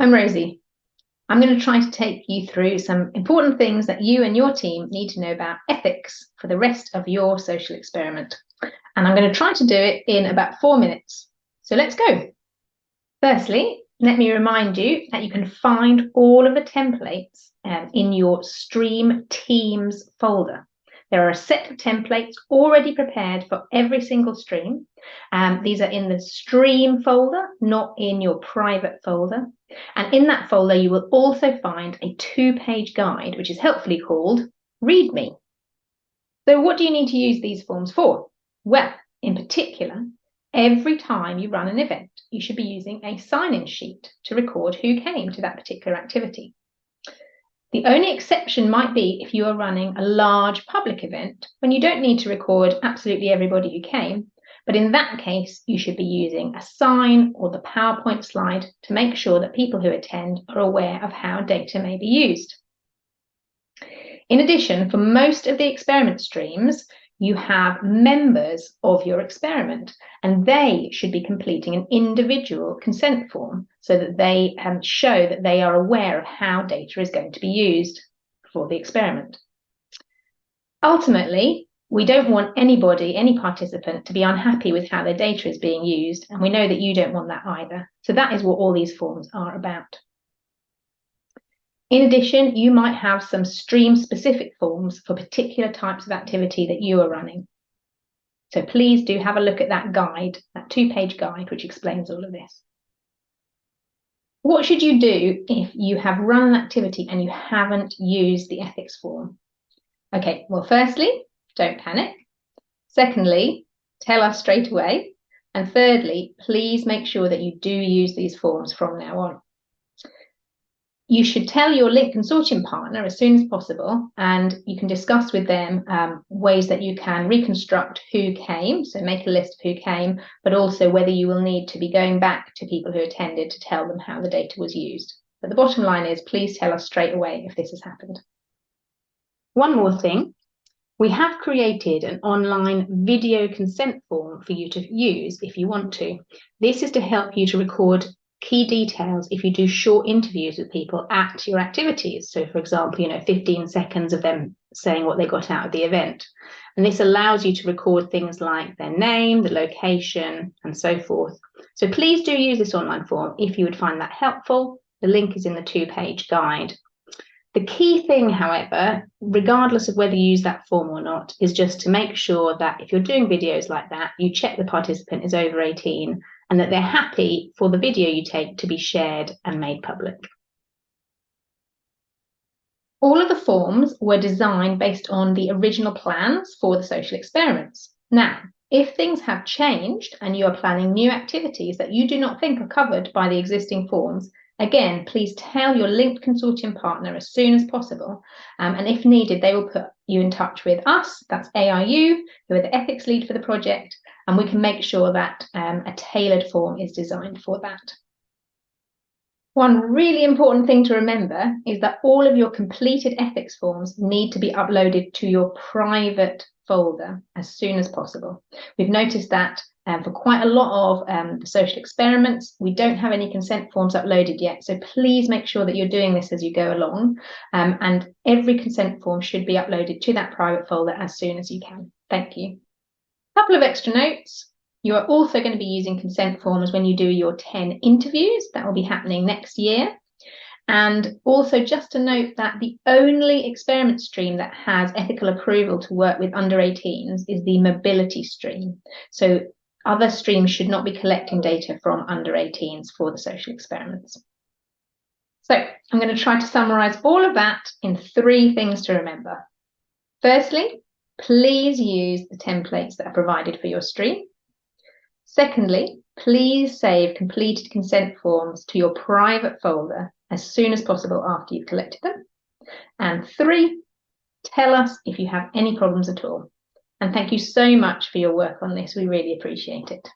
I'm Rosie. I'm going to try to take you through some important things that you and your team need to know about ethics for the rest of your social experiment. And I'm going to try to do it in about 4 minutes. So let's go. Firstly, let me remind you that you can find all of the templates in your Stream Teams folder. There are a set of templates already prepared for every single stream. These are in the Stream folder, not in your private folder. And in that folder, you will also find a 2-page guide, which is helpfully called README. So what do you need to use these forms for? Well, in particular, every time you run an event, you should be using a sign-in sheet to record who came to that particular activity. The only exception might be if you are running a large public event when you don't need to record absolutely everybody who came, but in that case, you should be using a sign or the PowerPoint slide to make sure that people who attend are aware of how data may be used. In addition, for most of the experiment streams, you have members of your experiment, and they should be completing an individual consent form so that they show that they are aware of how data is going to be used for the experiment. Ultimately, we don't want anybody, any participant, to be unhappy with how their data is being used, and we know that you don't want that either. So that is what all these forms are about. In addition, you might have some stream-specific forms for particular types of activity that you are running. So please do have a look at that guide, that 2-page guide, which explains all of this. What should you do if you have run an activity and you haven't used the ethics form? Okay, well, firstly, don't panic. Secondly, tell us straight away. And thirdly, please make sure that you do use these forms from now on. You should tell your link consortium partner as soon as possible, and you can discuss with them ways that you can reconstruct who came, so make a list of who came, but also whether you will need to be going back to people who attended to tell them how the data was used. But the bottom line is, please tell us straight away if this has happened. One more thing, we have created an online video consent form for you to use if you want to. This is to help you to record key details if you do short interviews with people at your activities. So for example, 15 seconds of them saying what they got out of the event. And this allows you to record things like their name, the location, and so forth. So please do use this online form if you would find that helpful. The link is in the 2-page guide. The key thing, however, regardless of whether you use that form or not, is just to make sure that if you're doing videos like that, you check the participant is over 18 and that they're happy for the video you take to be shared and made public. All of the forms were designed based on the original plans for the social experiments. Now, if things have changed and you are planning new activities that you do not think are covered by the existing forms, again, please tell your linked consortium partner as soon as possible. And if needed, they will put you in touch with us, that's AIU, who are the ethics lead for the project, and we can make sure that a tailored form is designed for that. One really important thing to remember is that all of your completed ethics forms need to be uploaded to your private folder as soon as possible. We've noticed that for quite a lot of the social experiments, we don't have any consent forms uploaded yet. So please make sure that you're doing this as you go along. And every consent form should be uploaded to that private folder as soon as you can. Thank you. A couple of extra notes. You are also going to be using consent forms when you do your 10 interviews. That will be happening next year. And also just to note that the only experiment stream that has ethical approval to work with under 18s is the mobility stream. So other streams should not be collecting data from under 18s for the social experiments. So I'm going to try to summarize all of that in 3 things to remember. Firstly, please use the templates that are provided for your stream. Secondly, please save completed consent forms to your private folder as soon as possible after you've collected them. And 3, tell us if you have any problems at all. And thank you so much for your work on this. We really appreciate it.